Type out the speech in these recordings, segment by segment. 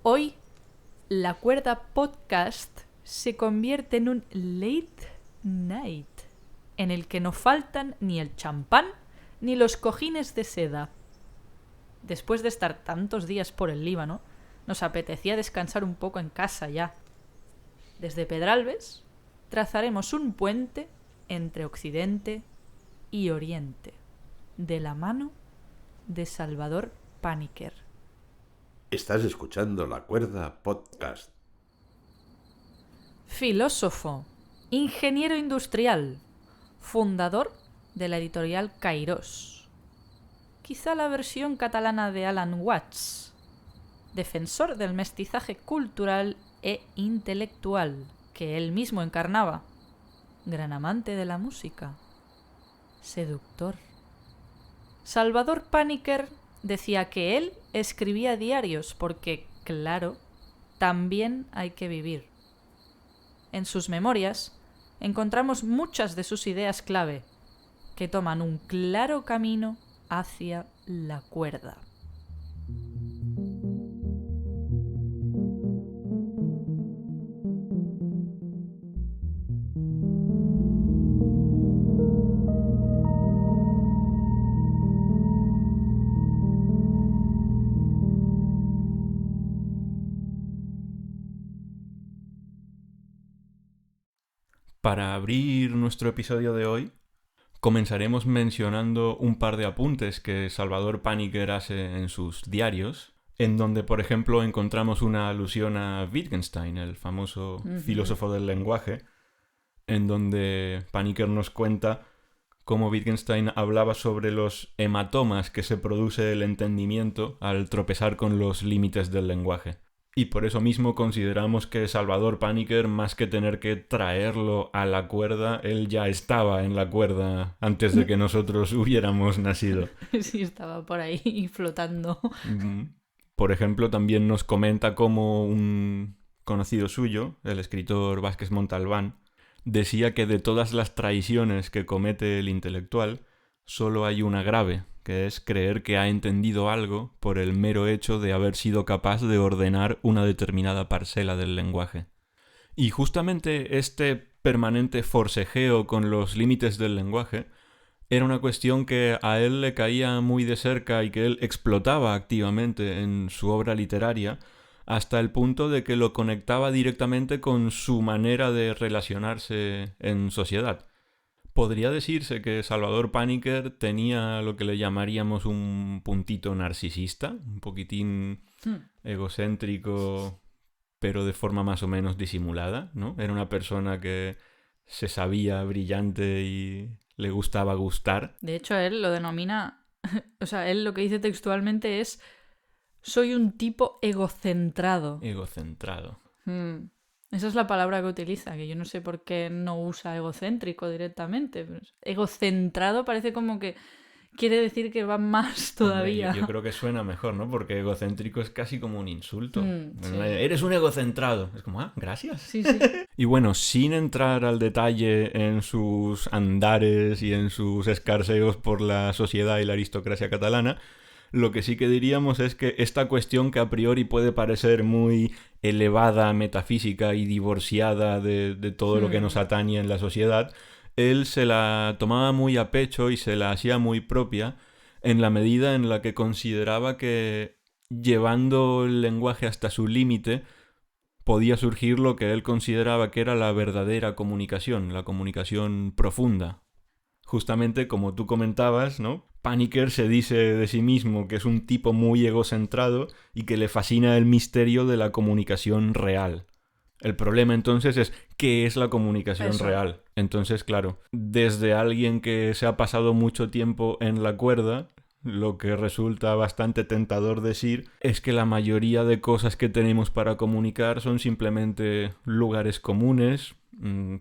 Hoy, La Cuerda Podcast se convierte en un late night, en el que no faltan ni el champán ni los cojines de seda. Después de estar tantos días por el Líbano, nos apetecía descansar un poco en casa ya. Desde Pedralbes trazaremos un puente entre Occidente y Oriente, de la mano de Salvador Paniker. Estás escuchando La Cuerda Podcast. Filósofo, ingeniero industrial, fundador de la editorial Kairos. Quizá la versión catalana de Alan Watts. Defensor del mestizaje cultural e intelectual que él mismo encarnaba. Gran amante de la música. Seductor. Salvador Paniker decía que él escribía diarios porque, claro, también hay que vivir. En sus memorias encontramos muchas de sus ideas clave, que toman un claro camino hacia la cuerda. Para abrir nuestro episodio de hoy, comenzaremos mencionando un par de apuntes que Salvador Paniker hace en sus diarios, en donde, por ejemplo, encontramos una alusión a Wittgenstein, el famoso filósofo del lenguaje, en donde Paniker nos cuenta cómo Wittgenstein hablaba sobre los hematomas que se produce el entendimiento al tropezar con los límites del lenguaje. Y por eso mismo consideramos que Salvador Paniker, más que tener que traerlo a la cuerda, él ya estaba en la cuerda antes de que nosotros hubiéramos nacido. Sí, estaba por ahí flotando. Por ejemplo, también nos comenta cómo un conocido suyo, el escritor Vázquez Montalbán, decía que de todas las traiciones que comete el intelectual, solo hay una grave, que es creer que ha entendido algo por el mero hecho de haber sido capaz de ordenar una determinada parcela del lenguaje. Y justamente este permanente forcejeo con los límites del lenguaje era una cuestión que a él le caía muy de cerca y que él explotaba activamente en su obra literaria, hasta el punto de que lo conectaba directamente con su manera de relacionarse en sociedad. Podría decirse que Salvador Paniker tenía lo que le llamaríamos un puntito narcisista, un poquitín egocéntrico, pero de forma más o menos disimulada, ¿no? Era una persona que se sabía brillante y le gustaba gustar. De hecho, él lo denomina... O sea, él lo que dice textualmente es: soy un tipo egocentrado. Egocentrado. Esa es la palabra que utiliza, que yo no sé por qué no usa egocéntrico directamente. Pero egocentrado parece como que quiere decir que va más todavía. Hombre, yo creo que suena mejor, ¿no? Porque egocéntrico es casi como un insulto. Sí. Eres un egocentrado. Es como, gracias. Sí, sí. Y bueno, sin entrar al detalle en sus andares y en sus escarceos por la sociedad y la aristocracia catalana, lo que sí que diríamos es que esta cuestión, que a priori puede parecer muy elevada, metafísica y divorciada de todo lo que nos atañe en la sociedad, él se la tomaba muy a pecho y se la hacía muy propia en la medida en la que consideraba que, llevando el lenguaje hasta su límite, podía surgir lo que él consideraba que era la verdadera comunicación, la comunicación profunda. Justamente como tú comentabas, ¿no? Paniker se dice de sí mismo que es un tipo muy egocentrado y que le fascina el misterio de la comunicación real. El problema entonces es, ¿qué es la comunicación real? Entonces, claro, desde alguien que se ha pasado mucho tiempo en la cuerda, lo que resulta bastante tentador decir es que la mayoría de cosas que tenemos para comunicar son simplemente lugares comunes,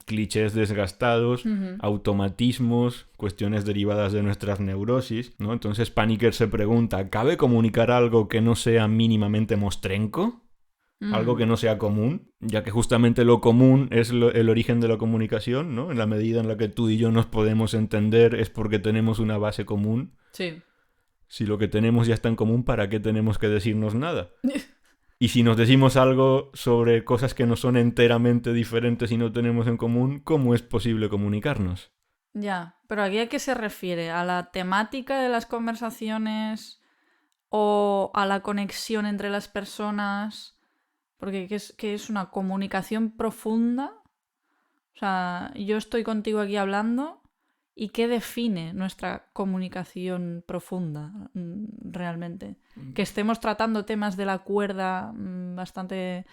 clichés desgastados, automatismos, cuestiones derivadas de nuestras neurosis, ¿no? Entonces Paniker se pregunta, ¿cabe comunicar algo que no sea mínimamente mostrenco? Algo que no sea común, ya que justamente lo común es el origen de la comunicación, ¿no? En la medida en la que tú y yo nos podemos entender es porque tenemos una base común. Sí. Si lo que tenemos ya está en común, ¿para qué tenemos que decirnos nada? Y si nos decimos algo sobre cosas que no son enteramente diferentes y no tenemos en común, ¿cómo es posible comunicarnos? Ya, pero ¿aquí a qué se refiere? ¿A la temática de las conversaciones o a la conexión entre las personas? Porque ¿qué es una comunicación profunda? O sea, yo estoy contigo aquí hablando y ¿qué define nuestra comunicación profunda realmente? Que estemos tratando temas de la cuerda bastante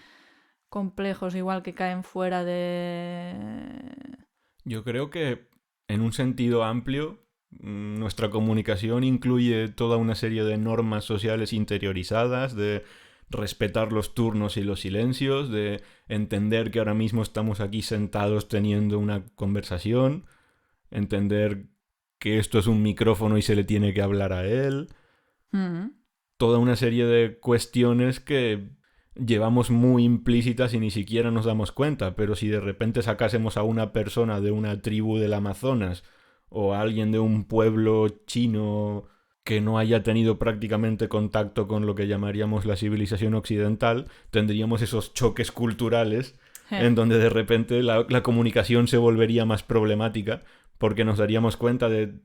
complejos, igual que caen fuera de... Yo creo que en un sentido amplio, nuestra comunicación incluye toda una serie de normas sociales interiorizadas, de respetar los turnos y los silencios, de entender que ahora mismo estamos aquí sentados teniendo una conversación, entender que esto es un micrófono y se le tiene que hablar a él. Toda una serie de cuestiones que llevamos muy implícitas y ni siquiera nos damos cuenta, pero si de repente sacásemos a una persona de una tribu del Amazonas o a alguien de un pueblo chino que no haya tenido prácticamente contacto con lo que llamaríamos la civilización occidental, tendríamos esos choques culturales en donde de repente la comunicación se volvería más problemática porque nos daríamos cuenta de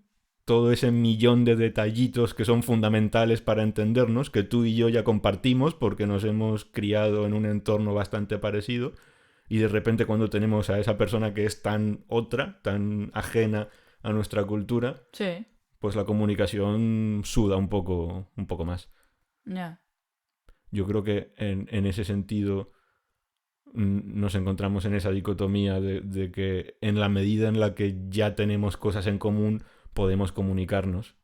todo ese millón de detallitos que son fundamentales para entendernos, que tú y yo ya compartimos porque nos hemos criado en un entorno bastante parecido, y de repente cuando tenemos a esa persona que es tan otra, tan ajena a nuestra cultura, Sí, pues la comunicación suda un poco más. ya. Yo creo que en ese sentido nos encontramos en esa dicotomía de que en la medida en la que ya tenemos cosas en común, podemos comunicarnos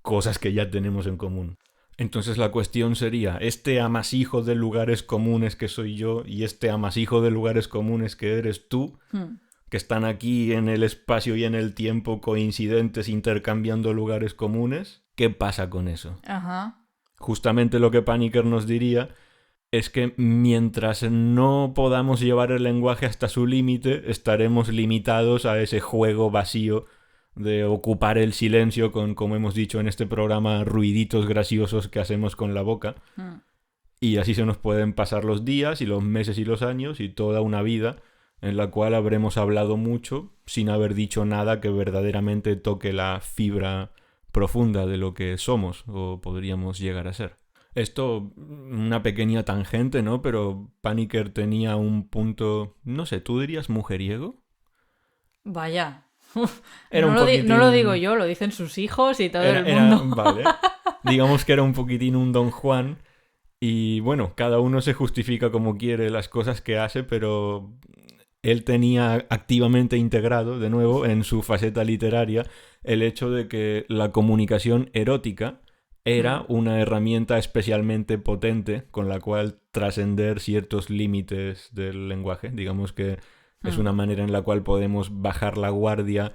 cosas que ya tenemos en común. Entonces la cuestión sería, este amasijo de lugares comunes que soy yo y este amasijo de lugares comunes que eres tú, que están aquí en el espacio y en el tiempo coincidentes intercambiando lugares comunes, ¿qué pasa con eso? Ajá. Justamente lo que Paniker nos diría es que mientras no podamos llevar el lenguaje hasta su límite, estaremos limitados a ese juego vacío de ocupar el silencio con, como hemos dicho en este programa, ruiditos graciosos que hacemos con la boca. Y así se nos pueden pasar los días y los meses y los años y toda una vida en la cual habremos hablado mucho sin haber dicho nada que verdaderamente toque la fibra profunda de lo que somos o podríamos llegar a ser. Esto, una pequeña tangente, ¿no? Pero Paniker tenía un punto, no sé, ¿tú dirías mujeriego? Vaya. Era un poquitín... no lo digo yo, lo dicen sus hijos y todo el mundo. Vale. Digamos que era un poquitín un Don Juan. Y bueno, cada uno se justifica como quiere las cosas que hace, pero él tenía activamente integrado, de nuevo, en su faceta literaria, el hecho de que la comunicación erótica era una herramienta especialmente potente con la cual trascender ciertos límites del lenguaje. Digamos que es una manera en la cual podemos bajar la guardia,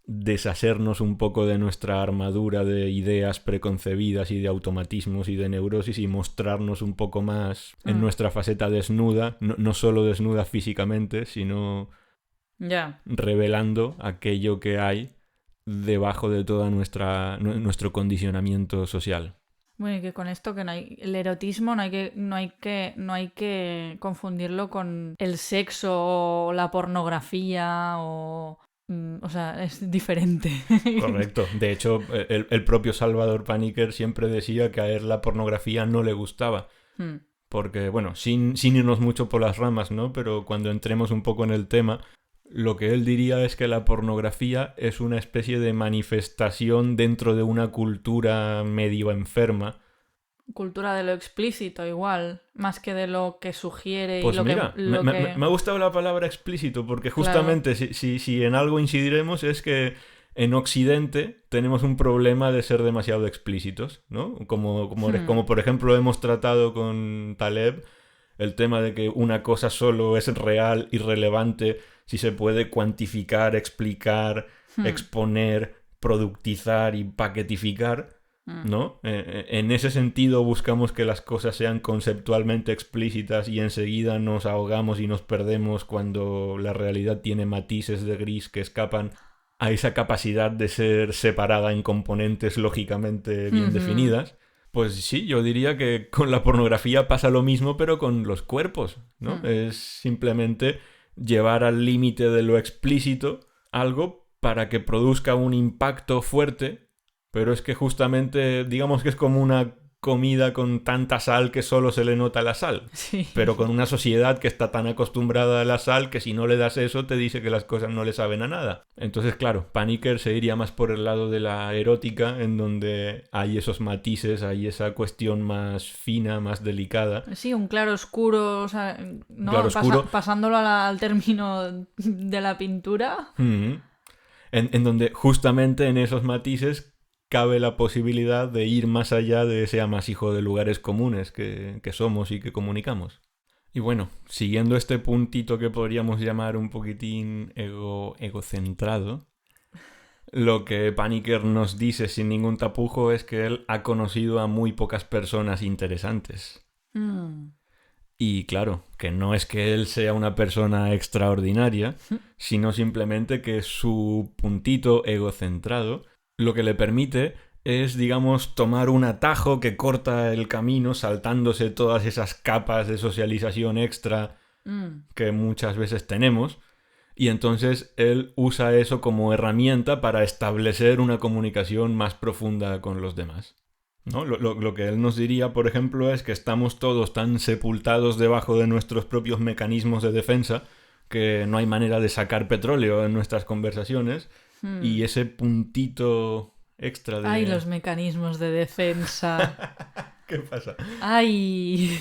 deshacernos un poco de nuestra armadura de ideas preconcebidas y de automatismos y de neurosis y mostrarnos un poco más en nuestra faceta desnuda, no solo desnuda físicamente, sino revelando aquello que hay debajo de todo nuestro condicionamiento social. Bueno, y que con esto que no hay, el erotismo no hay que confundirlo con el sexo o la pornografía o sea, es diferente. Correcto. De hecho, el propio Salvador Paniker siempre decía que a él la pornografía no le gustaba. Porque, bueno, sin irnos mucho por las ramas, ¿no? Pero cuando entremos un poco en el tema, lo que él diría es que la pornografía es una especie de manifestación dentro de una cultura medio enferma. Cultura de lo explícito igual, más que de lo que sugiere. Pues y lo mira, que, me ha gustado la palabra explícito porque justamente claro. si en algo incidiremos es que en Occidente tenemos un problema de ser demasiado explícitos, ¿no? Como por ejemplo hemos tratado con Taleb el tema de que una cosa solo es real y relevante si se puede cuantificar, explicar, exponer, productizar y paquetificar, ¿no? En ese sentido buscamos que las cosas sean conceptualmente explícitas y enseguida nos ahogamos y nos perdemos cuando la realidad tiene matices de gris que escapan a esa capacidad de ser separada en componentes lógicamente bien definidas. Pues sí, yo diría que con la pornografía pasa lo mismo, pero con los cuerpos, ¿no? Es simplemente llevar al límite de lo explícito algo para que produzca un impacto fuerte, pero es que justamente, digamos que es como una comida con tanta sal que solo se le nota la sal, Sí. pero con una sociedad que está tan acostumbrada a la sal que si no le das eso te dice que las cosas no le saben a nada. Entonces, claro, Paniker se iría más por el lado de la erótica, en donde hay esos matices, hay esa cuestión más fina, más delicada. Sí, un claro oscuro, o sea, ¿no? Claroscuro. Pasándolo al término de la pintura. En donde justamente en esos matices cabe la posibilidad de ir más allá de ese amasijo de lugares comunes que somos y que comunicamos. Y bueno, siguiendo este puntito que podríamos llamar un poquitín egocentrado, lo que Paniker nos dice sin ningún tapujo es que él ha conocido a muy pocas personas interesantes. Y claro, que no es que él sea una persona extraordinaria, sino simplemente que su puntito egocentrado lo que le permite es, digamos, tomar un atajo que corta el camino saltándose todas esas capas de socialización extra que muchas veces tenemos. Y entonces él usa eso como herramienta para establecer una comunicación más profunda con los demás, ¿no? Lo que él nos diría, por ejemplo, es que estamos todos tan sepultados debajo de nuestros propios mecanismos de defensa que no hay manera de sacar petróleo en nuestras conversaciones. Y ese puntito extra de... ¡Ay, los mecanismos de defensa! ¿Qué pasa? ¡Ay!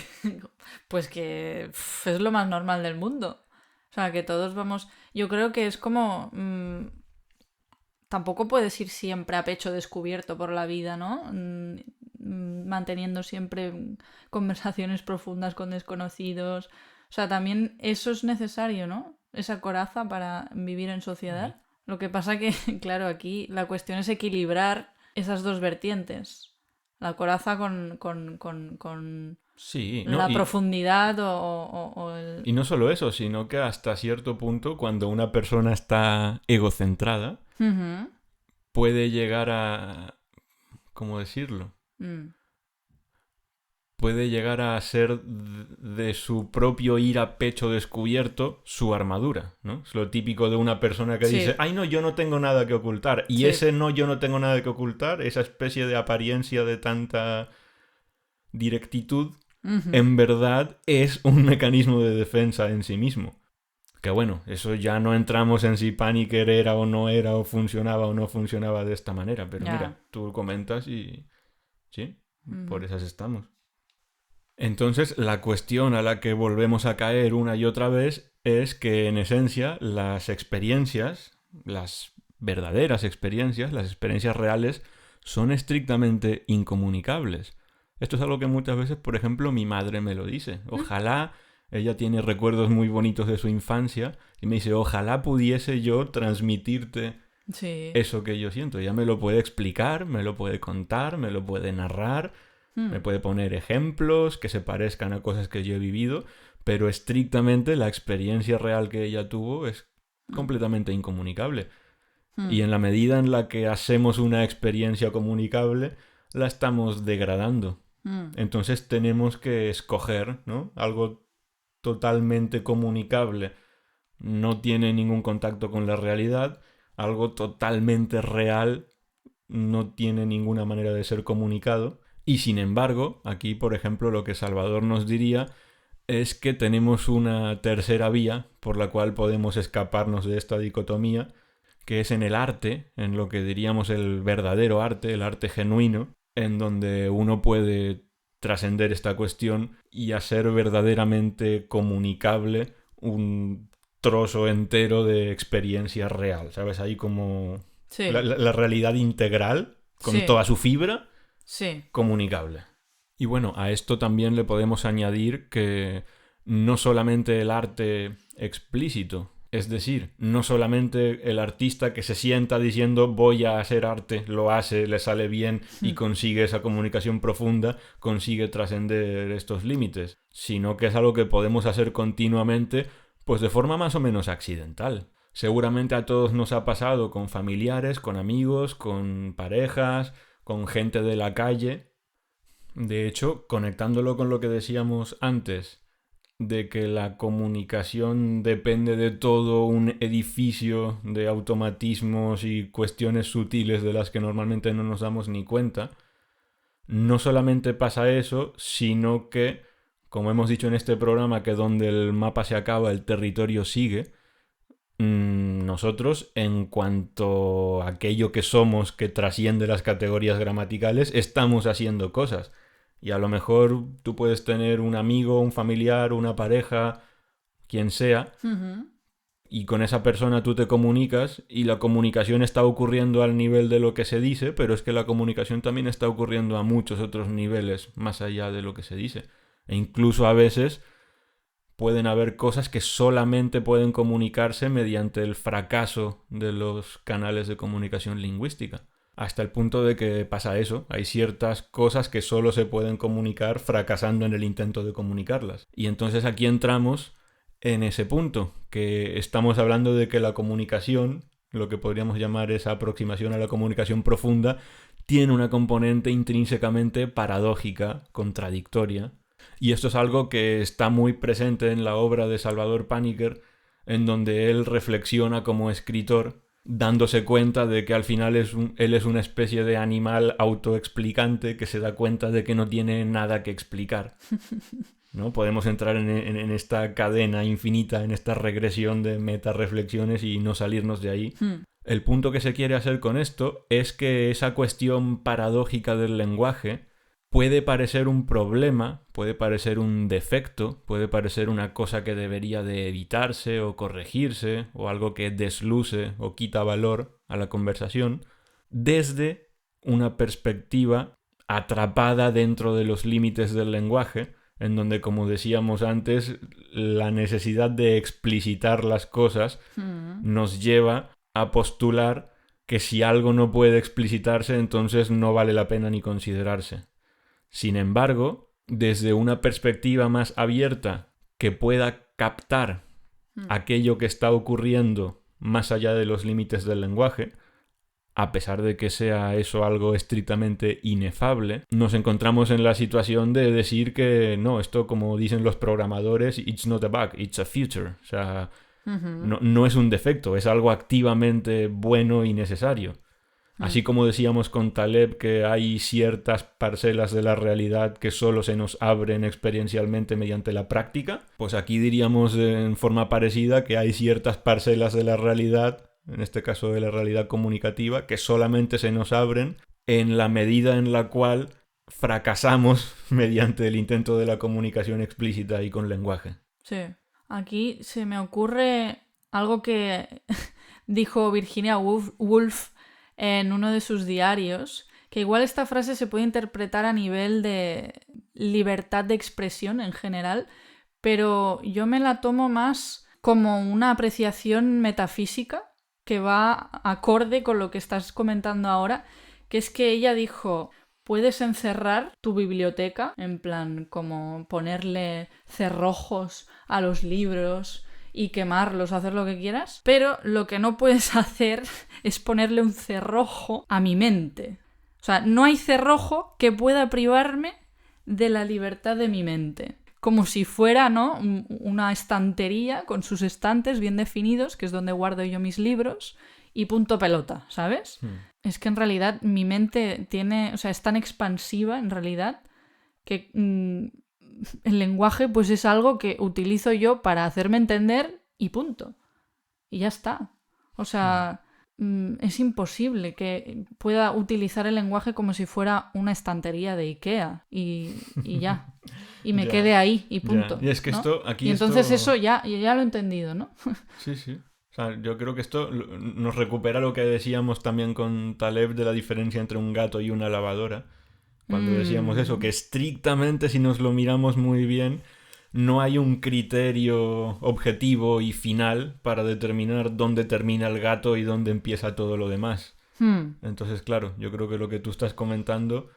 Pues que es lo más normal del mundo. O sea, que todos vamos... Yo creo que es como... Tampoco puedes ir siempre a pecho descubierto por la vida, ¿no? Manteniendo siempre conversaciones profundas con desconocidos. O sea, también eso es necesario, ¿no? Esa coraza para vivir en sociedad. Lo que pasa que, claro, aquí la cuestión es equilibrar esas dos vertientes. La coraza con Sí, la profundidad o el... Y no solo eso, sino que hasta cierto punto, cuando una persona está egocentrada, puede llegar a... ¿Cómo decirlo? Puede llegar a ser de su propio ir a pecho descubierto su armadura, ¿no? Es lo típico de una persona que dice, ¡ay no, yo no tengo nada que ocultar! Y ese no, yo no tengo nada que ocultar, esa especie de apariencia de tanta directitud, en verdad es un mecanismo de defensa en sí mismo. Que bueno, eso ya no entramos en si Paniker era o no era, o funcionaba o no funcionaba de esta manera, pero mira, tú comentas y... sí, por esas estamos. Entonces, la cuestión a la que volvemos a caer una y otra vez es que, en esencia, las experiencias, las verdaderas experiencias, las experiencias reales, son estrictamente incomunicables. Esto es algo que muchas veces, por ejemplo, mi madre me lo dice. Ojalá, ella tiene recuerdos muy bonitos de su infancia, y me dice, ojalá pudiese yo transmitirte eso que yo siento. Ella me lo puede explicar, me lo puede contar, me lo puede narrar... Me puede poner ejemplos que se parezcan a cosas que yo he vivido, pero estrictamente la experiencia real que ella tuvo es completamente incomunicable. Y en la medida en la que hacemos una experiencia comunicable, la estamos degradando. Entonces tenemos que escoger, ¿no? Algo totalmente comunicable no tiene ningún contacto con la realidad, algo totalmente real no tiene ninguna manera de ser comunicado. Y sin embargo, aquí, por ejemplo, lo que Salvador nos diría es que tenemos una tercera vía por la cual podemos escaparnos de esta dicotomía, que es en el arte, en lo que diríamos el verdadero arte, el arte genuino, en donde uno puede trascender esta cuestión y hacer verdaderamente comunicable un trozo entero de experiencia real, ¿sabes? Ahí como la realidad integral, con toda su fibra, comunicable. Y bueno, a esto también le podemos añadir que no solamente el arte explícito, es decir, no solamente el artista que se sienta diciendo voy a hacer arte, lo hace, le sale bien y consigue esa comunicación profunda, consigue trascender estos límites, sino que es algo que podemos hacer continuamente, pues de forma más o menos accidental. Seguramente a todos nos ha pasado con familiares, con amigos, con parejas, con gente de la calle, De hecho, conectándolo con lo que decíamos antes, de que la comunicación depende de todo un edificio de automatismos y cuestiones sutiles de las que normalmente no nos damos ni cuenta, no solamente pasa eso, sino que, como hemos dicho en este programa, que donde el mapa se acaba, el territorio sigue, nosotros, en cuanto a aquello que somos que trasciende las categorías gramaticales, estamos haciendo cosas. Y a lo mejor tú puedes tener un amigo, un familiar, una pareja, quien sea, y con esa persona tú te comunicas y la comunicación está ocurriendo al nivel de lo que se dice, pero es que la comunicación también está ocurriendo a muchos otros niveles más allá de lo que se dice. E incluso a veces pueden haber cosas que solamente pueden comunicarse mediante el fracaso de los canales de comunicación lingüística. Hasta el punto de que pasa eso. Hay ciertas cosas que solo se pueden comunicar fracasando en el intento de comunicarlas. Y entonces aquí entramos en ese punto, que estamos hablando de que la comunicación, lo que podríamos llamar esa aproximación a la comunicación profunda, tiene una componente intrínsecamente paradójica, contradictoria. Y esto es algo que está muy presente en la obra de Salvador Paniker, en donde él reflexiona como escritor, dándose cuenta de que al final él es una especie de animal autoexplicante que se da cuenta de que no tiene nada que explicar, ¿no? Podemos entrar en esta cadena infinita, en esta regresión de metarreflexiones y no salirnos de ahí. El punto que se quiere hacer con esto es que esa cuestión paradójica del lenguaje puede parecer un problema, puede parecer un defecto, puede parecer una cosa que debería de evitarse o corregirse, o algo que desluce o quita valor a la conversación, desde una perspectiva atrapada dentro de los límites del lenguaje, en donde, como decíamos antes, la necesidad de explicitar las cosas nos lleva a postular que si algo no puede explicitarse, entonces no vale la pena ni considerarse. Sin embargo, desde una perspectiva más abierta que pueda captar aquello que está ocurriendo más allá de los límites del lenguaje, a pesar de que sea eso algo estrictamente inefable, nos encontramos en la situación de decir que no, esto, como dicen los programadores, it's not a bug, it's a feature. O sea, no es un defecto, es algo activamente bueno y necesario. Así como decíamos con Taleb que hay ciertas parcelas de la realidad que solo se nos abren experiencialmente mediante la práctica, pues aquí diríamos en forma parecida que hay ciertas parcelas de la realidad, en este caso de la realidad comunicativa, que solamente se nos abren en la medida en la cual fracasamos mediante el intento de la comunicación explícita y con lenguaje. Sí. Aquí se me ocurre algo que dijo Virginia Woolf en uno de sus diarios, que igual esta frase se puede interpretar a nivel de libertad de expresión en general, pero yo me la tomo más como una apreciación metafísica que va acorde con lo que estás comentando ahora, que es que ella dijo: puedes encerrar tu biblioteca, en plan como ponerle cerrojos a los libros y quemarlos, hacer lo que quieras, pero lo que no puedes hacer es ponerle un cerrojo a mi mente. O sea, no hay cerrojo que pueda privarme de la libertad de mi mente. Como si fuera, ¿no?, una estantería con sus estantes bien definidos, que es donde guardo yo mis libros, y punto pelota, ¿sabes? Es que en realidad mi mente es tan expansiva en realidad que el lenguaje pues es algo que utilizo yo para hacerme entender y punto. Y ya está. O sea, es imposible que pueda utilizar el lenguaje como si fuera una estantería de IKEA y ya. Y me quede ahí y punto. Y es que, ¿no?, y entonces eso ya lo he entendido, ¿no? Sí, sí. O sea, yo creo que esto nos recupera lo que decíamos también con Taleb de la diferencia entre un gato y una lavadora. Cuando decíamos eso, que estrictamente, si nos lo miramos muy bien, no hay un criterio objetivo y final para determinar dónde termina el gato y dónde empieza todo lo demás. Entonces, claro, yo creo que lo que tú estás comentando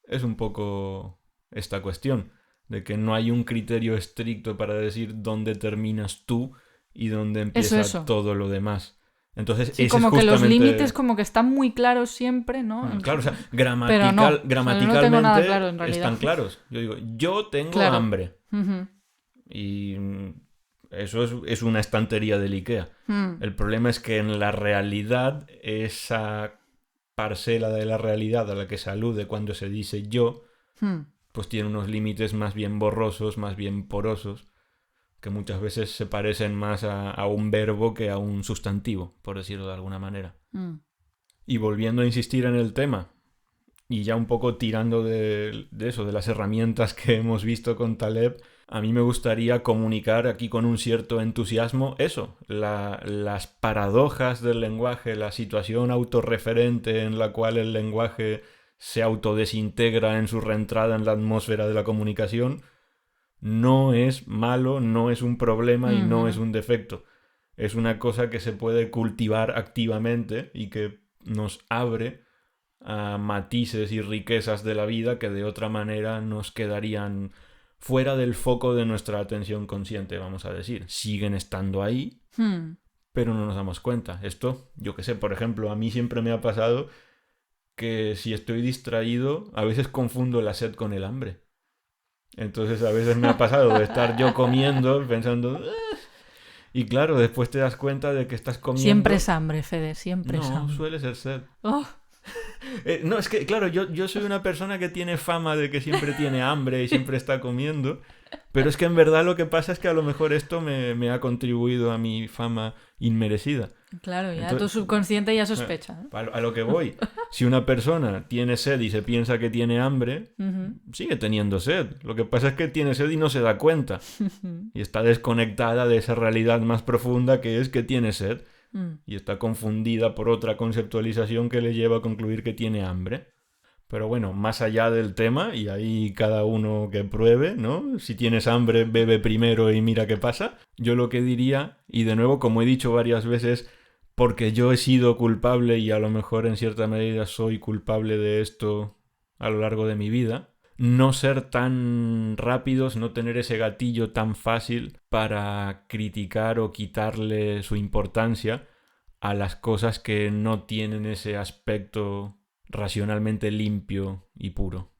es un poco esta cuestión, de que no hay un criterio estricto para decir dónde terminas tú y dónde empieza todo lo demás. Entonces, Sí, ese como es que los justamente... límites como que están muy claros siempre, ¿no? Claro, o sea, Pero no, gramaticalmente no tengo nada claro en realidad. están claros. Yo digo, yo tengo Claro. hambre. Ujú. Y eso es una estantería del IKEA. El problema es que en la realidad, esa parcela de la realidad a la que se alude cuando se dice yo, pues tiene unos límites más bien borrosos, más bien porosos, que muchas veces se parecen más a un verbo que a un sustantivo, por decirlo de alguna manera. Y volviendo a insistir en el tema, y ya un poco tirando de eso, de las herramientas que hemos visto con Taleb, a mí me gustaría comunicar aquí con un cierto entusiasmo eso, las paradojas del lenguaje, la situación autorreferente en la cual el lenguaje se autodesintegra en su reentrada en la atmósfera de la comunicación, no es malo, no es un problema y no es un defecto. Es una cosa que se puede cultivar activamente y que nos abre a matices y riquezas de la vida que de otra manera nos quedarían fuera del foco de nuestra atención consciente, vamos a decir. Siguen estando ahí, pero no nos damos cuenta. Esto, yo qué sé, por ejemplo, a mí siempre me ha pasado que si estoy distraído, a veces confundo la sed con el hambre. Entonces a veces me ha pasado de estar yo comiendo pensando... Y claro, después te das cuenta de que estás comiendo... Siempre es hambre, Fede, siempre es No, hambre. suele ser sed. Oh, No, es que, claro, yo soy una persona que tiene fama de que siempre tiene hambre y siempre está comiendo, pero es que en verdad lo que pasa es que a lo mejor esto me ha contribuido a mi fama inmerecida. claro, ya Entonces, tu subconsciente ya sospecha, ¿no? A lo que voy, si una persona tiene sed y se piensa que tiene hambre, sigue teniendo sed. Lo que pasa es que tiene sed y no se da cuenta. Y está desconectada de esa realidad más profunda que es que tiene sed. Y está confundida por otra conceptualización que le lleva a concluir que tiene hambre. Pero bueno, más allá del tema, y ahí cada uno que pruebe, ¿no? Si tienes hambre, bebe primero y mira qué pasa. Yo lo que diría, y de nuevo, como he dicho varias veces, porque yo he sido culpable y a lo mejor en cierta medida soy culpable de esto a lo largo de mi vida, no ser tan rápidos, no tener ese gatillo tan fácil para criticar o quitarle su importancia a las cosas que no tienen ese aspecto racionalmente limpio y puro.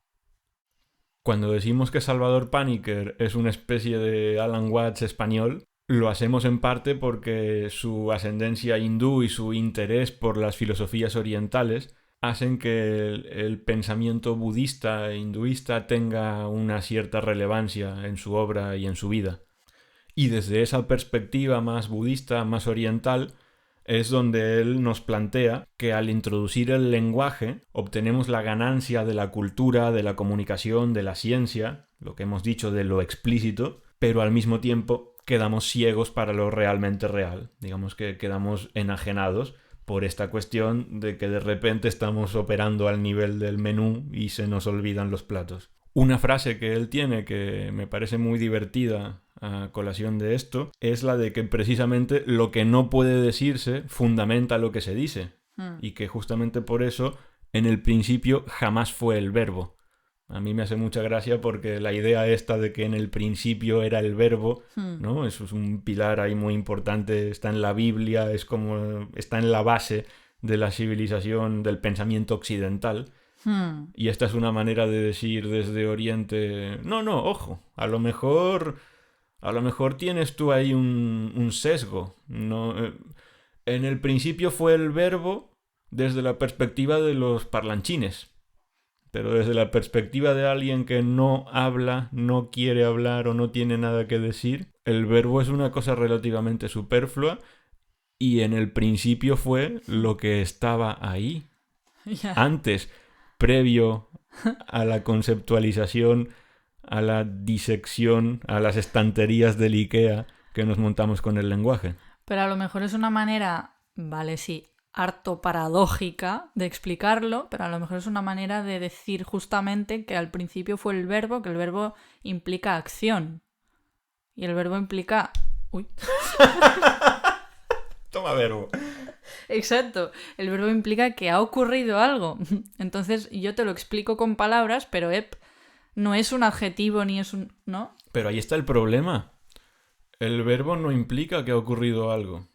Cuando decimos que Salvador Paniker es una especie de Alan Watts español, lo hacemos en parte porque su ascendencia hindú y su interés por las filosofías orientales hacen que el pensamiento budista e hinduista tenga una cierta relevancia en su obra y en su vida. Y desde esa perspectiva más budista, más oriental, es donde él nos plantea que al introducir el lenguaje obtenemos la ganancia de la cultura, de la comunicación, de la ciencia, lo que hemos dicho de lo explícito, pero al mismo tiempo quedamos ciegos para lo realmente real. Digamos que quedamos enajenados por esta cuestión de que de repente estamos operando al nivel del menú y se nos olvidan los platos. Una frase que él tiene que me parece muy divertida a colación de esto es la de que precisamente lo que no puede decirse fundamenta lo que se dice y que justamente por eso en el principio jamás fue el verbo. A mí me hace mucha gracia porque la idea esta de que en el principio era el verbo, ¿no? Eso es un pilar ahí muy importante, está en la Biblia, es como está en la base de la civilización, del pensamiento occidental. Y esta es una manera de decir desde Oriente, no, ojo, a lo mejor tienes tú ahí un sesgo. No, en el principio fue el verbo desde la perspectiva de los parlanchines. Pero desde la perspectiva de alguien que no habla, no quiere hablar o no tiene nada que decir, el verbo es una cosa relativamente superflua y en el principio fue lo que estaba ahí. Antes, previo a la conceptualización, a la disección, a las estanterías del IKEA que nos montamos con el lenguaje. Pero a lo mejor es una manera, vale, sí, harto paradójica de explicarlo, pero a lo mejor es una manera de decir justamente que al principio fue el verbo, que el verbo implica acción. Y el verbo implica... Uy. Toma verbo. Exacto. El verbo implica que ha ocurrido algo. Entonces yo te lo explico con palabras, pero no es un adjetivo ni es un... ¿no? Pero ahí está el problema. El verbo no implica que ha ocurrido algo.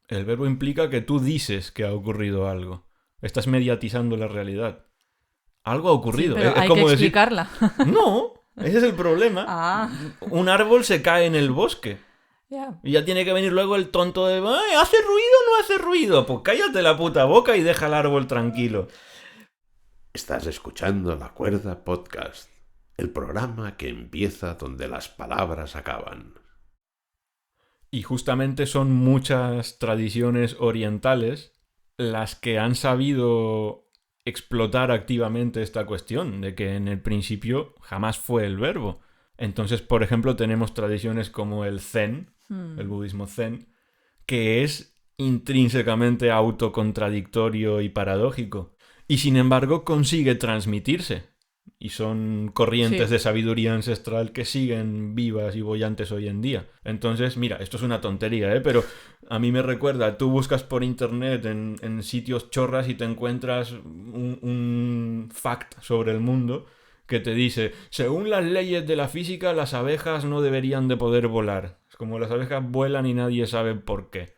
El verbo implica que tú dices que ha ocurrido algo. Estás mediatizando la realidad. Algo ha ocurrido. Sí, pero es hay como que decir, explicarla. no, ese es el problema. Ah, Un árbol se cae en el bosque. ya. Y ya tiene que venir luego el tonto de, "Ay, ¿hace ruido o no hace ruido?". Pues cállate la puta boca y deja al árbol tranquilo. Estás escuchando La Cuerda Podcast, el programa que empieza donde las palabras acaban. Y justamente son muchas tradiciones orientales las que han sabido explotar activamente esta cuestión, de que en el principio jamás fue el verbo. Entonces, por ejemplo, tenemos tradiciones como el Zen, el budismo Zen, que es intrínsecamente autocontradictorio y paradójico. Y sin embargo consigue transmitirse. Y son corrientes Sí. de sabiduría ancestral que siguen vivas y bollantes hoy en día. Entonces, mira, esto es una tontería, ¿eh? Pero a mí me recuerda, tú buscas por internet en sitios chorras y te encuentras un fact sobre el mundo que te dice, según las leyes de la física, las abejas no deberían de poder volar. Es como las abejas vuelan y nadie sabe por qué.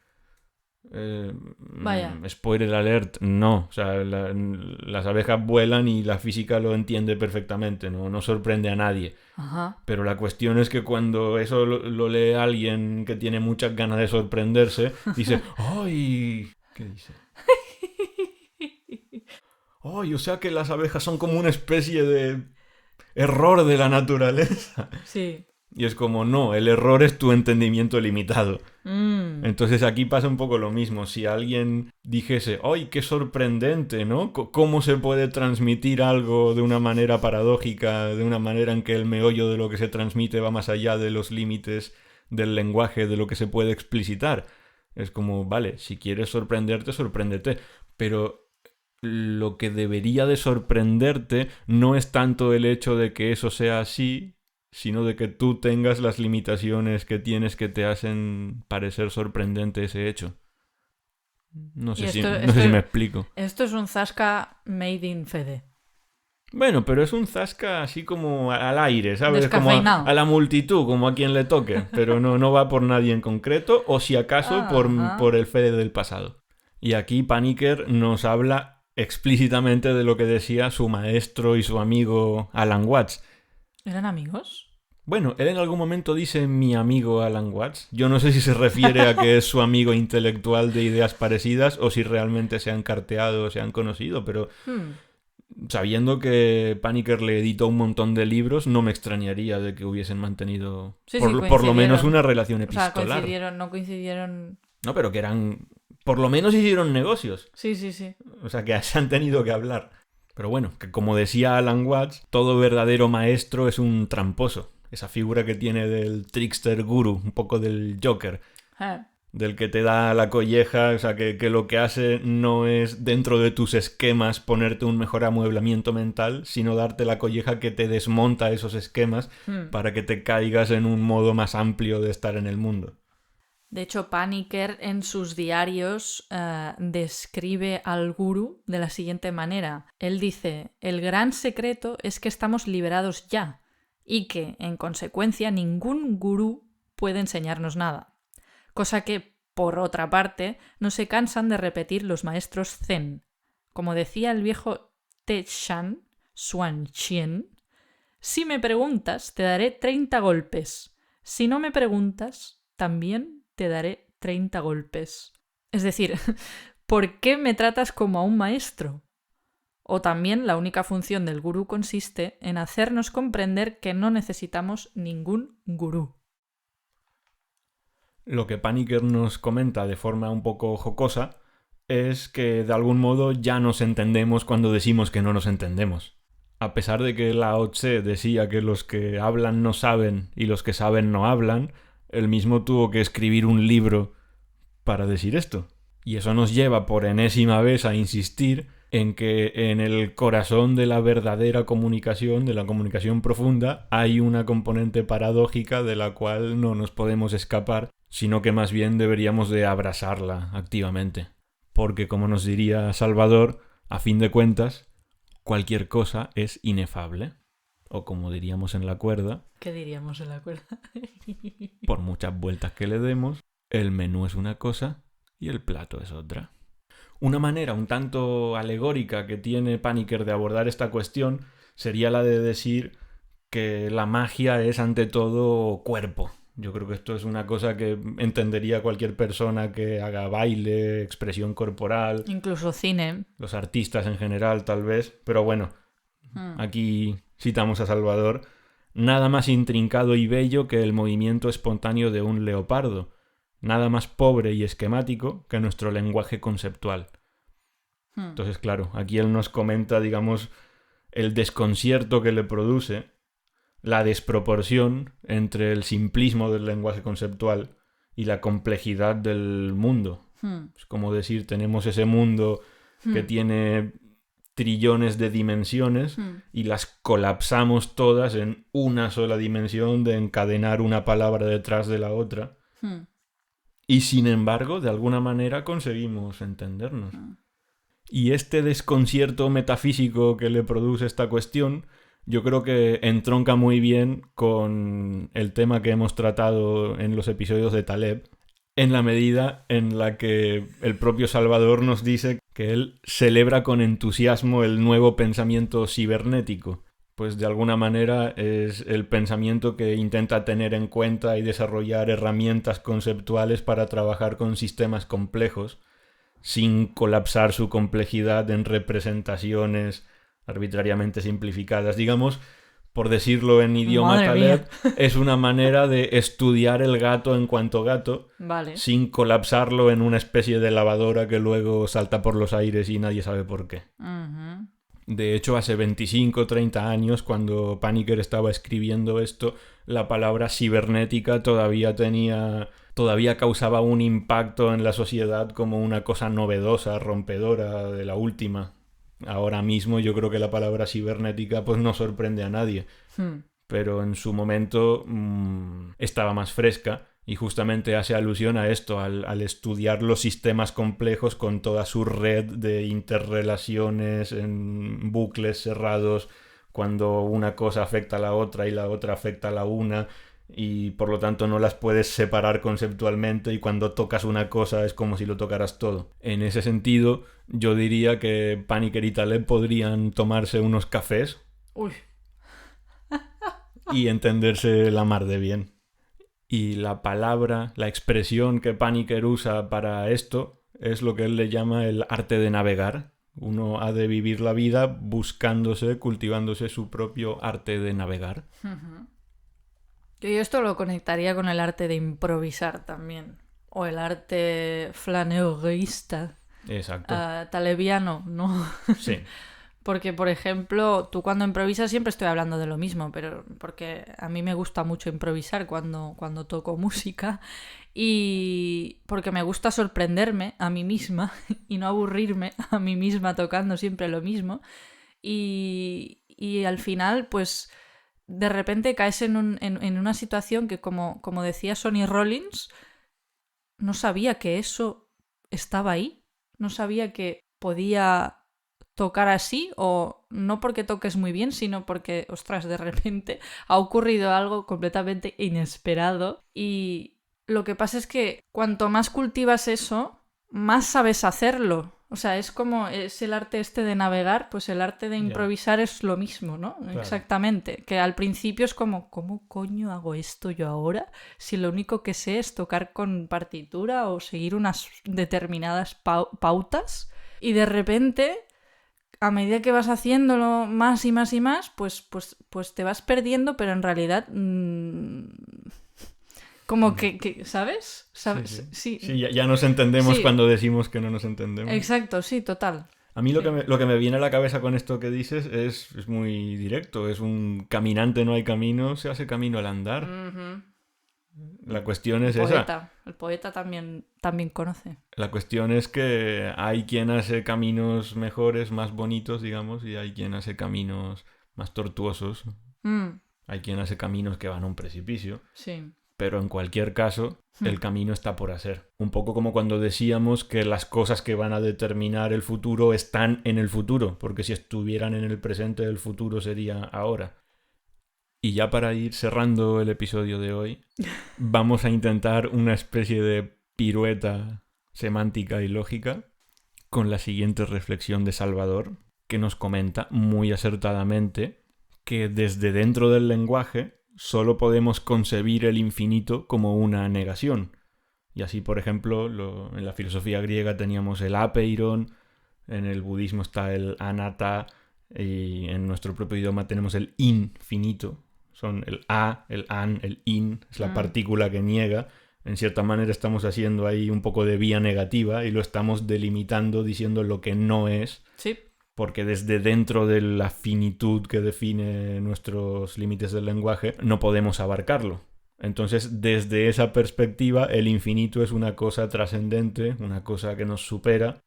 Vaya. Spoiler alert, no. O sea, las abejas vuelan y la física lo entiende perfectamente, no sorprende a nadie. Ajá. Pero la cuestión es que cuando eso lo lee alguien que tiene muchas ganas de sorprenderse, dice, ¡ay! ¿Qué dice? ¡Ay! O sea que las abejas son como una especie de error de la naturaleza. Sí. Y es como, no, el error es tu entendimiento limitado. Mm. Entonces aquí pasa un poco lo mismo. Si alguien dijese, ¡ay, qué sorprendente!, ¿no? ¿Cómo se puede transmitir algo de una manera paradójica, de una manera en que el meollo de lo que se transmite va más allá de los límites del lenguaje, de lo que se puede explicitar? Es como, vale, si quieres sorprenderte, sorpréndete. Pero lo que debería de sorprenderte no es tanto el hecho de que eso sea así, sino de que tú tengas las limitaciones que tienes que te hacen parecer sorprendente ese hecho. No sé, Y si, esto- no sé esto- si me explico. Esto es un Zasca made in Fede. Bueno, pero es un zasca así como al aire, ¿sabes? Como Descafeinado. a la multitud, como a quien le toque. Pero no va por nadie en concreto, o si acaso Ajá. por el Fede del pasado. Y aquí Paniker nos habla explícitamente de lo que decía su maestro y su amigo Alan Watts. ¿Eran amigos? Bueno, él en algún momento dice mi amigo Alan Watts. Yo no sé si se refiere a que es su amigo intelectual de ideas parecidas o si realmente se han carteado o se han conocido, pero sabiendo que Paniker le editó un montón de libros, no me extrañaría de que hubiesen mantenido Sí, por sí, lo menos coincidieron. una relación O sea, epistolar. no coincidieron. No, pero que eran... Por lo menos hicieron negocios. Sí, sí, sí. O sea, que se han tenido que hablar. Pero bueno, que como decía Alan Watts, todo verdadero maestro es un tramposo. Esa figura que tiene del trickster guru, un poco del Joker, del que te da la colleja, o sea, que lo que hace no es dentro de tus esquemas ponerte un mejor amueblamiento mental, sino darte la colleja que te desmonta esos esquemas para que te caigas en un modo más amplio de estar en el mundo. De hecho, Paniker en sus diarios describe al gurú de la siguiente manera. Él dice, el gran secreto es que estamos liberados ya y que, en consecuencia, ningún gurú puede enseñarnos nada. Cosa que, por otra parte, no se cansan de repetir los maestros zen. Como decía el viejo Te Shan Xuan Qian, si me preguntas, te daré 30 golpes. Si no me preguntas, también te daré 30 golpes. Es decir, ¿por qué me tratas como a un maestro? O también la única función del gurú consiste en hacernos comprender que no necesitamos ningún gurú. Lo que Paniker nos comenta de forma un poco jocosa es que de algún modo ya nos entendemos cuando decimos que no nos entendemos. A pesar de que Lao Tse decía que los que hablan no saben y los que saben no hablan, él mismo tuvo que escribir un libro para decir esto. Y eso nos lleva por enésima vez a insistir en que en el corazón de la verdadera comunicación, de la comunicación profunda, hay una componente paradójica de la cual no nos podemos escapar, sino que más bien deberíamos de abrazarla activamente. Porque, como nos diría Salvador, a fin de cuentas, cualquier cosa es inefable. O como diríamos en la cuerda, ¿Qué diríamos en la cuerda? por muchas vueltas que le demos, el menú es una cosa y el plato es otra. Una manera un tanto alegórica que tiene Paniker de abordar esta cuestión sería la de decir que la magia es ante todo cuerpo. Yo creo que esto es una cosa que entendería cualquier persona que haga baile, expresión corporal. Incluso cine. Los artistas en general, tal vez. Pero bueno, aquí citamos a Salvador. Nada más intrincado y bello que el movimiento espontáneo de un leopardo. Nada más pobre y esquemático que nuestro lenguaje conceptual. Entonces, claro, aquí él nos comenta, digamos, el desconcierto que le produce, la desproporción entre el simplismo del lenguaje conceptual y la complejidad del mundo. Es como decir, tenemos ese mundo que tiene trillones de dimensiones y las colapsamos todas en una sola dimensión de encadenar una palabra detrás de la otra. Y sin embargo, de alguna manera conseguimos entendernos. Y este desconcierto metafísico que le produce esta cuestión, yo creo que entronca muy bien con el tema que hemos tratado en los episodios de Taleb, en la medida en la que el propio Salvador nos dice que él celebra con entusiasmo el nuevo pensamiento cibernético. Pues de alguna manera es el pensamiento que intenta tener en cuenta y desarrollar herramientas conceptuales para trabajar con sistemas complejos, sin colapsar su complejidad en representaciones arbitrariamente simplificadas. Digamos, por decirlo en idioma Taleb, es una manera de estudiar el gato en cuanto gato, sin colapsarlo en una especie de lavadora que luego salta por los aires y nadie sabe por qué. De hecho, hace 25 o 30 años, cuando Paniker estaba escribiendo esto, la palabra cibernética todavía causaba un impacto en la sociedad como una cosa novedosa, rompedora, de la última. Ahora mismo yo creo que la palabra cibernética pues no sorprende a nadie. Pero en su momento estaba más fresca y justamente hace alusión a esto, al estudiar los sistemas complejos con toda su red de interrelaciones en bucles cerrados, cuando una cosa afecta a la otra y la otra afecta a la una, y por lo tanto no las puedes separar conceptualmente, y cuando tocas una cosa es como si lo tocaras todo. En ese sentido, yo diría que Paniker y Taleb podrían tomarse unos cafés y entenderse la mar de bien. Y la palabra, la expresión que Paniker usa para esto es lo que él le llama el arte de navegar. Uno ha de vivir la vida buscándose, cultivándose su propio arte de navegar. Yo esto lo conectaría con el arte de improvisar también. O el arte flaneurista. Exacto. Talebiano, ¿no? Sí. Porque, por ejemplo, tú cuando improvisas siempre estoy hablando de lo mismo, pero porque a mí me gusta mucho improvisar cuando toco música, y porque me gusta sorprenderme a mí misma y no aburrirme a mí misma tocando siempre lo mismo, y al final pues de repente caes en una situación que, como decía Sonny Rollins, no sabía que eso estaba ahí, no sabía que podía tocar así, o no porque toques muy bien, sino porque, ostras, de repente ha ocurrido algo completamente inesperado. Y lo que pasa es que cuanto más cultivas eso, más sabes hacerlo. O sea, es como es el arte este de navegar, pues el arte de improvisar es lo mismo, ¿no? Claro. Exactamente. Que al principio es como, ¿cómo coño hago esto yo ahora? Si lo único que sé es tocar con partitura o seguir unas determinadas pautas. Y de repente, a medida que vas haciéndolo más y más y más, pues te vas perdiendo, pero en realidad como que ¿sabes? Sí, ya nos entendemos cuando decimos que no nos entendemos. Exacto, sí, total. A mí lo que me viene a la cabeza con esto que dices es muy directo. Es un caminante no hay camino, se hace camino al andar. La cuestión es esa. El poeta también conoce. La cuestión es que hay quien hace caminos mejores, más bonitos, digamos, y hay quien hace caminos más tortuosos. Hay quien hace caminos que van a un precipicio. Sí. Pero en cualquier caso, el camino está por hacer. Un poco como cuando decíamos que las cosas que van a determinar el futuro están en el futuro, porque si estuvieran en el presente, el futuro sería ahora. Y ya para ir cerrando el episodio de hoy, vamos a intentar una especie de pirueta semántica y lógica con la siguiente reflexión de Salvador, que nos comenta muy acertadamente que desde dentro del lenguaje solo podemos concebir el infinito como una negación. Y así, por ejemplo, en la filosofía griega teníamos el apeiron, en el budismo está el anatta, y en nuestro propio idioma tenemos el infinito. Son el a, el an, el in, es la partícula que niega. En cierta manera estamos haciendo ahí un poco de vía negativa y lo estamos delimitando diciendo lo que no es. Sí. Porque desde dentro de la finitud que define nuestros límites del lenguaje no podemos abarcarlo. Entonces, desde esa perspectiva, el infinito es una cosa trascendente, una cosa que nos supera.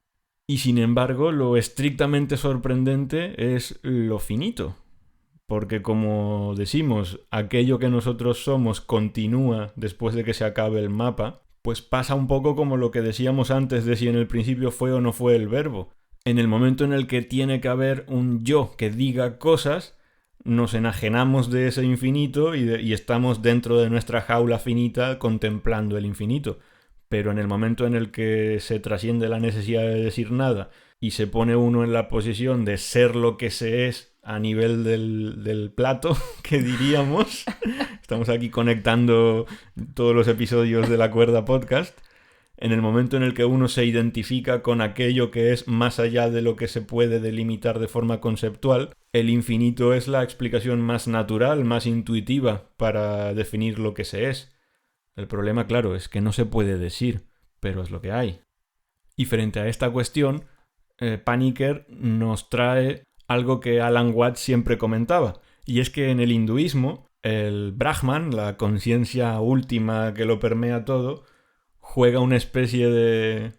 Y sin embargo, lo estrictamente sorprendente es lo finito. Porque como decimos, aquello que nosotros somos continúa después de que se acabe el mapa, pues pasa un poco como lo que decíamos antes de si en el principio fue o no fue el verbo. En el momento en el que tiene que haber un yo que diga cosas, nos enajenamos de ese infinito y estamos dentro de nuestra jaula finita contemplando el infinito. Pero en el momento en el que se trasciende la necesidad de decir nada y se pone uno en la posición de ser lo que se es a nivel del plato, que diríamos, estamos aquí conectando todos los episodios de La Cuerda Podcast, en el momento en el que uno se identifica con aquello que es más allá de lo que se puede delimitar de forma conceptual, el infinito es la explicación más natural, más intuitiva para definir lo que se es. El problema, claro, es que no se puede decir, pero es lo que hay. Y frente a esta cuestión, Panikkar nos trae algo que Alan Watts siempre comentaba, y es que en el hinduismo, el Brahman, la conciencia última que lo permea todo, juega una especie de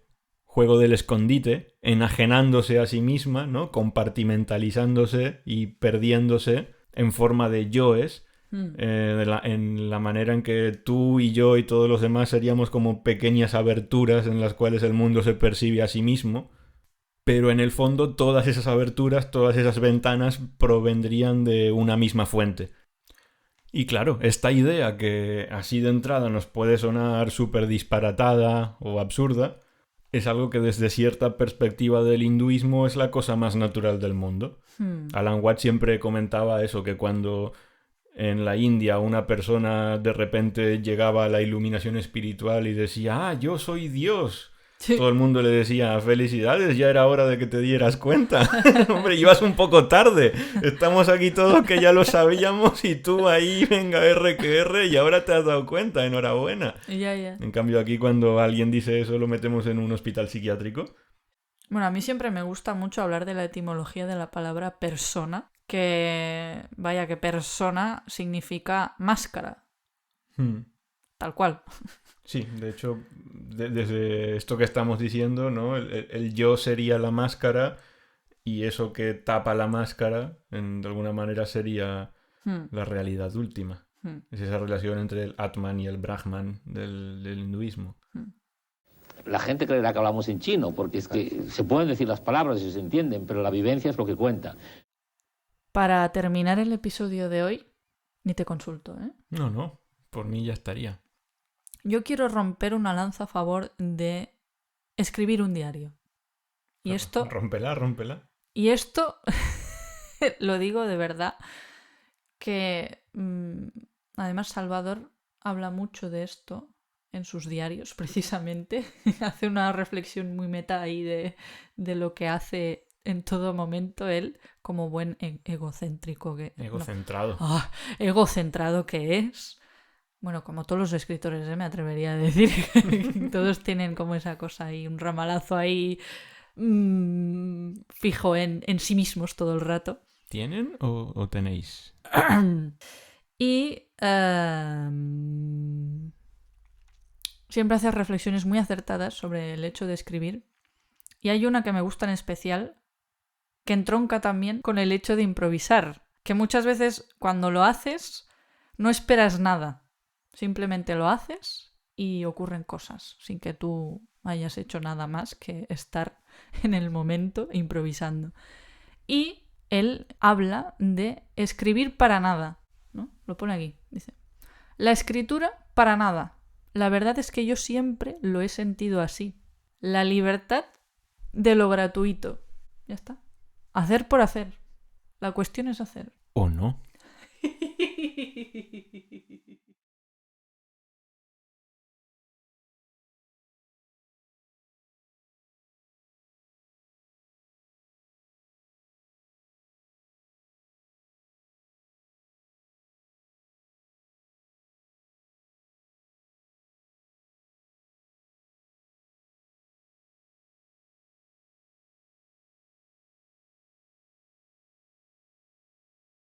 juego del escondite, enajenándose a sí misma, ¿no? Compartimentalizándose y perdiéndose en forma de yoes, en la manera en que tú y yo y todos los demás seríamos como pequeñas aberturas en las cuales el mundo se percibe a sí mismo, pero en el fondo todas esas aberturas, todas esas ventanas provendrían de una misma fuente. Y claro, esta idea que así de entrada nos puede sonar súper disparatada o absurda, es algo que desde cierta perspectiva del hinduismo es la cosa más natural del mundo. Alan Watts siempre comentaba eso, que cuando en la India una persona de repente llegaba a la iluminación espiritual y decía, yo soy Dios. Sí. Todo el mundo le decía, felicidades, ya era hora de que te dieras cuenta. Hombre, ibas un poco tarde. Estamos aquí todos que ya lo sabíamos y tú ahí, venga, R que R, y ahora te has dado cuenta, enhorabuena. Ya. En cambio aquí cuando alguien dice eso lo metemos en un hospital psiquiátrico. Bueno, a mí siempre me gusta mucho hablar de la etimología de la palabra persona, que, vaya, que persona significa máscara. Tal cual. Sí, de hecho, desde esto que estamos diciendo, ¿no? El yo sería la máscara y eso que tapa la máscara, de alguna manera, sería la realidad última. Es esa relación entre el Atman y el Brahman del hinduismo. La gente creerá que hablamos en chino, porque es que se pueden decir las palabras y se entienden, pero la vivencia es lo que cuenta. Para terminar el episodio de hoy, ni te consulto, ¿eh? No, por mí ya estaría. Yo quiero romper una lanza a favor de escribir un diario. Y esto... Rómpela. Y esto, lo digo de verdad, que además Salvador habla mucho de esto en sus diarios, precisamente. Hace una reflexión muy meta ahí de lo que hace en todo momento él, como buen egocéntrico que... Egocentrado. No. Egocentrado que es. Bueno, como todos los escritores, me atrevería a decir. Todos tienen como esa cosa ahí, un ramalazo ahí fijo en sí mismos todo el rato. ¿Tienen o tenéis? Y siempre hace reflexiones muy acertadas sobre el hecho de escribir. Y hay una que me gusta en especial, que entronca también con el hecho de improvisar. Que muchas veces cuando lo haces no esperas nada. Simplemente lo haces y ocurren cosas sin que tú hayas hecho nada más que estar en el momento improvisando. Y él habla de escribir para nada, ¿no? Lo pone aquí, dice. La escritura para nada. La verdad es que yo siempre lo he sentido así. La libertad de lo gratuito. Ya está. Hacer por hacer. La cuestión es hacer. ¿O no?